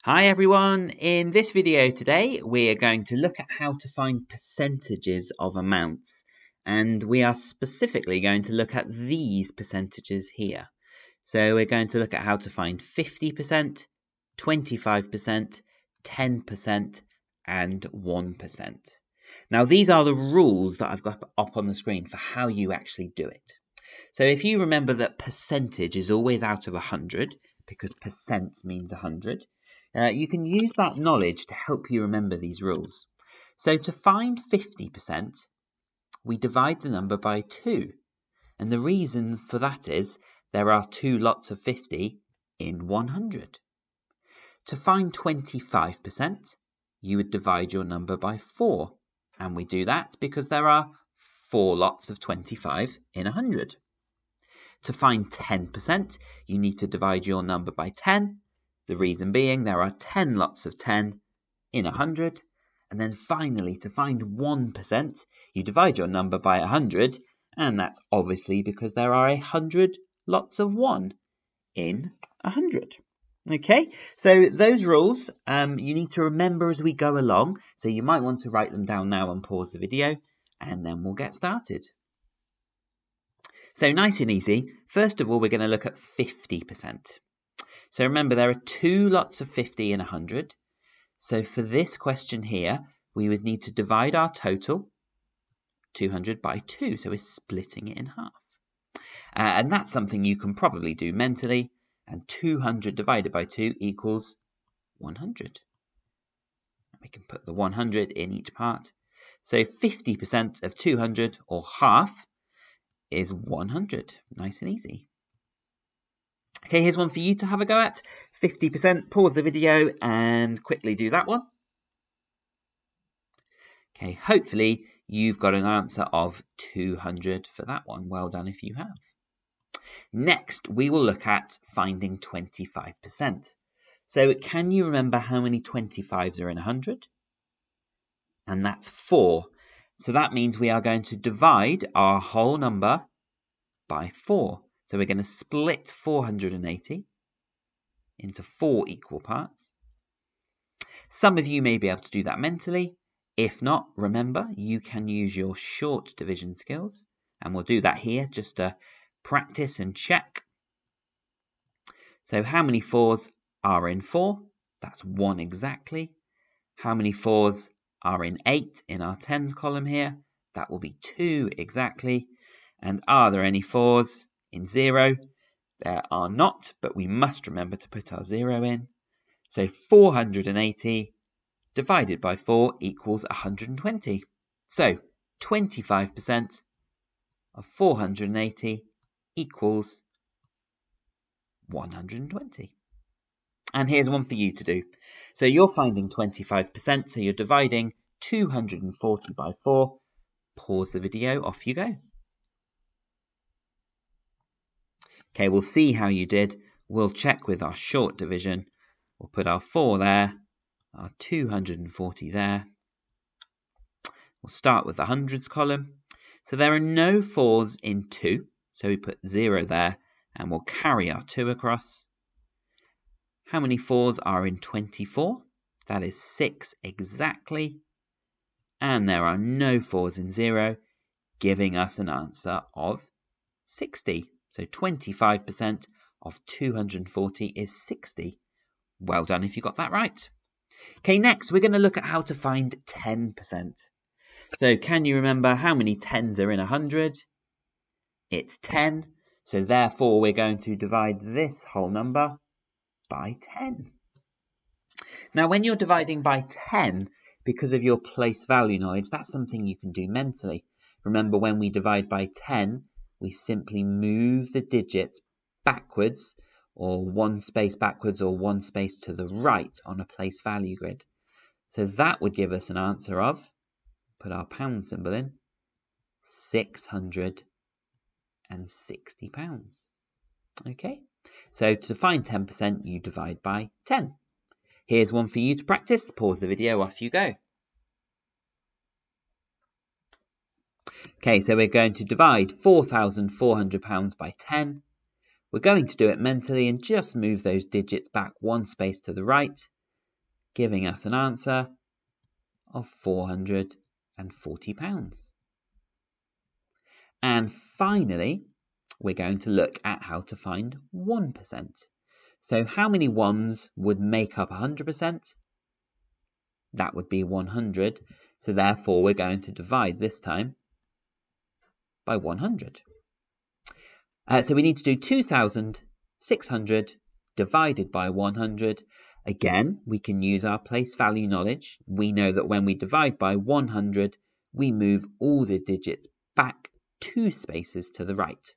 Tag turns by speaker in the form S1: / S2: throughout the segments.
S1: Hi everyone, in this video today we are going to look at how to find percentages of amounts, and we are specifically going to look at these percentages here. So we're going to look at how to find 50%, 25%, 10% and 1%. Now these are the rules that I've got up on the screen for how you actually do it. So if you remember that percentage is always out of 100 because percent means 100, you can use that knowledge to help you remember these rules. So to find 50%, we divide the number by 2. And the reason for that is there are 2 lots of 50 in 100. To find 25%, you would divide your number by 4. And we do that because there are 4 lots of 25 in 100. To find 10%, you need to divide your number by 10. The reason being there are 10 lots of 10 in 100. And then finally, to find 1%, you divide your number by 100. And that's obviously because there are 100 lots of 1 in 100. Okay, so those rules you need to remember as we go along. So you might want to write them down now and pause the video, and then we'll get started. So nice and easy. First of all, we're going to look at 50%. So remember, there are 2 lots of 50 in 100. So for this question here, we would need to divide our total, 200, by 2. So we're splitting it in half. And that's something you can probably do mentally. And 200 divided by 2 equals 100. We can put the 100 in each part. So 50% of 200, or half, is 100. Nice and easy. Okay, here's one for you to have a go at. 50%, pause the video and quickly do that one. Okay, hopefully you've got an answer of 200 for that one. Well done if you have. Next, we will look at finding 25%. So can you remember how many 25s are in 100? And that's 4. So that means we are going to divide our whole number by 4. So we're going to split 480 into 4 equal parts. Some of you may be able to do that mentally. If not, remember, you can use your short division skills. And we'll do that here just to practice and check. So how many 4s are in 4? That's 1 exactly. How many 4s are in 8 in our tens column here? That will be 2 exactly. And are there any 4s in 0? There are not, but we must remember to put our 0 in. So 480 divided by 4 equals 120. So 25% of 480 equals 120. And here's one for you to do. So you're finding 25%, so you're dividing 240 by 4. Pause the video, off you go. Okay, we'll see how you did. We'll check with our short division. We'll put our 4 there, our 240 there. We'll start with the hundreds column. So there are no 4s in 2, so we put 0 there, and we'll carry our 2 across. How many 4s are in 24? That is 6 exactly. And there are no 4s in 0, giving us an answer of 60. So 25% of 240 is 60. Well done if you got that right. Okay, next we're going to look at how to find 10%. So can you remember how many 10s are in 100? It's 10. So therefore we're going to divide this whole number by 10. Now when you're dividing by 10, because of your place value knowledge, that's something you can do mentally. Remember, when we divide by 10, we simply move the digits backwards, or 1 space backwards or 1 space to the right on a place value grid. So that would give us an answer of, put our pound symbol in, 660 pounds. Okay, so to find 10%, you divide by 10. Here's one for you to practice. Pause the video, off you go. Okay, so we're going to divide £4,400 by 10. We're going to do it mentally and just move those digits back 1 space to the right. giving us an answer of £440. And finally, we're going to look at how to find 1%. So how many ones would make up 100%? That would be 100. So therefore, we're going to divide this time by 100. So we need to do 2,600 divided by 100. Again, we can use our place value knowledge. We know that when we divide by 100, we move all the digits back 2 spaces to the right.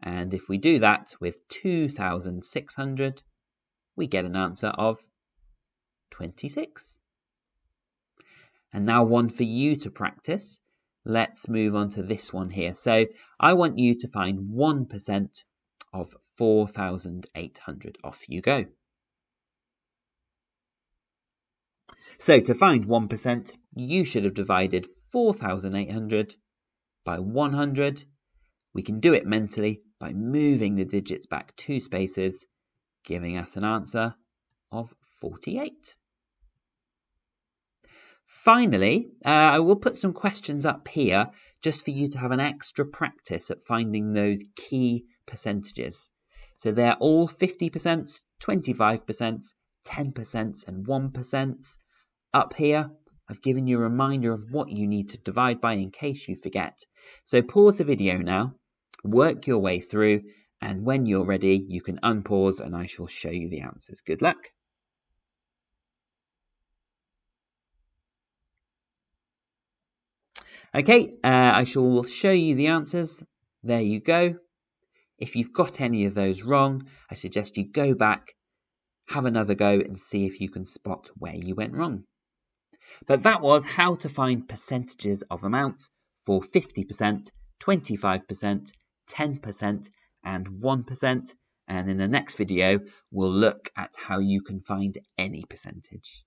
S1: And if we do that with 2,600, we get an answer of 26. And now one for you to practice. Let's move on to this one here. So I want you to find 1% of 4,800. Off you go. So to find 1%, you should have divided 4,800 by 100. We can do it mentally by moving the digits back 2 spaces, giving us an answer of 48. Finally, I will put some questions up here just for you to have an extra practice at finding those key percentages. So they're all 50%, 25%, 10% and 1%. Up here, I've given you a reminder of what you need to divide by in case you forget. So pause the video now, work your way through, and when you're ready, you can unpause and I shall show you the answers. Good luck. Okay, I shall show you the answers. There you go. If you've got any of those wrong, I suggest you go back, have another go and see if you can spot where you went wrong. But that was how to find percentages of amounts for 50%, 25%, 10% and 1%. And in the next video, we'll look at how you can find any percentage.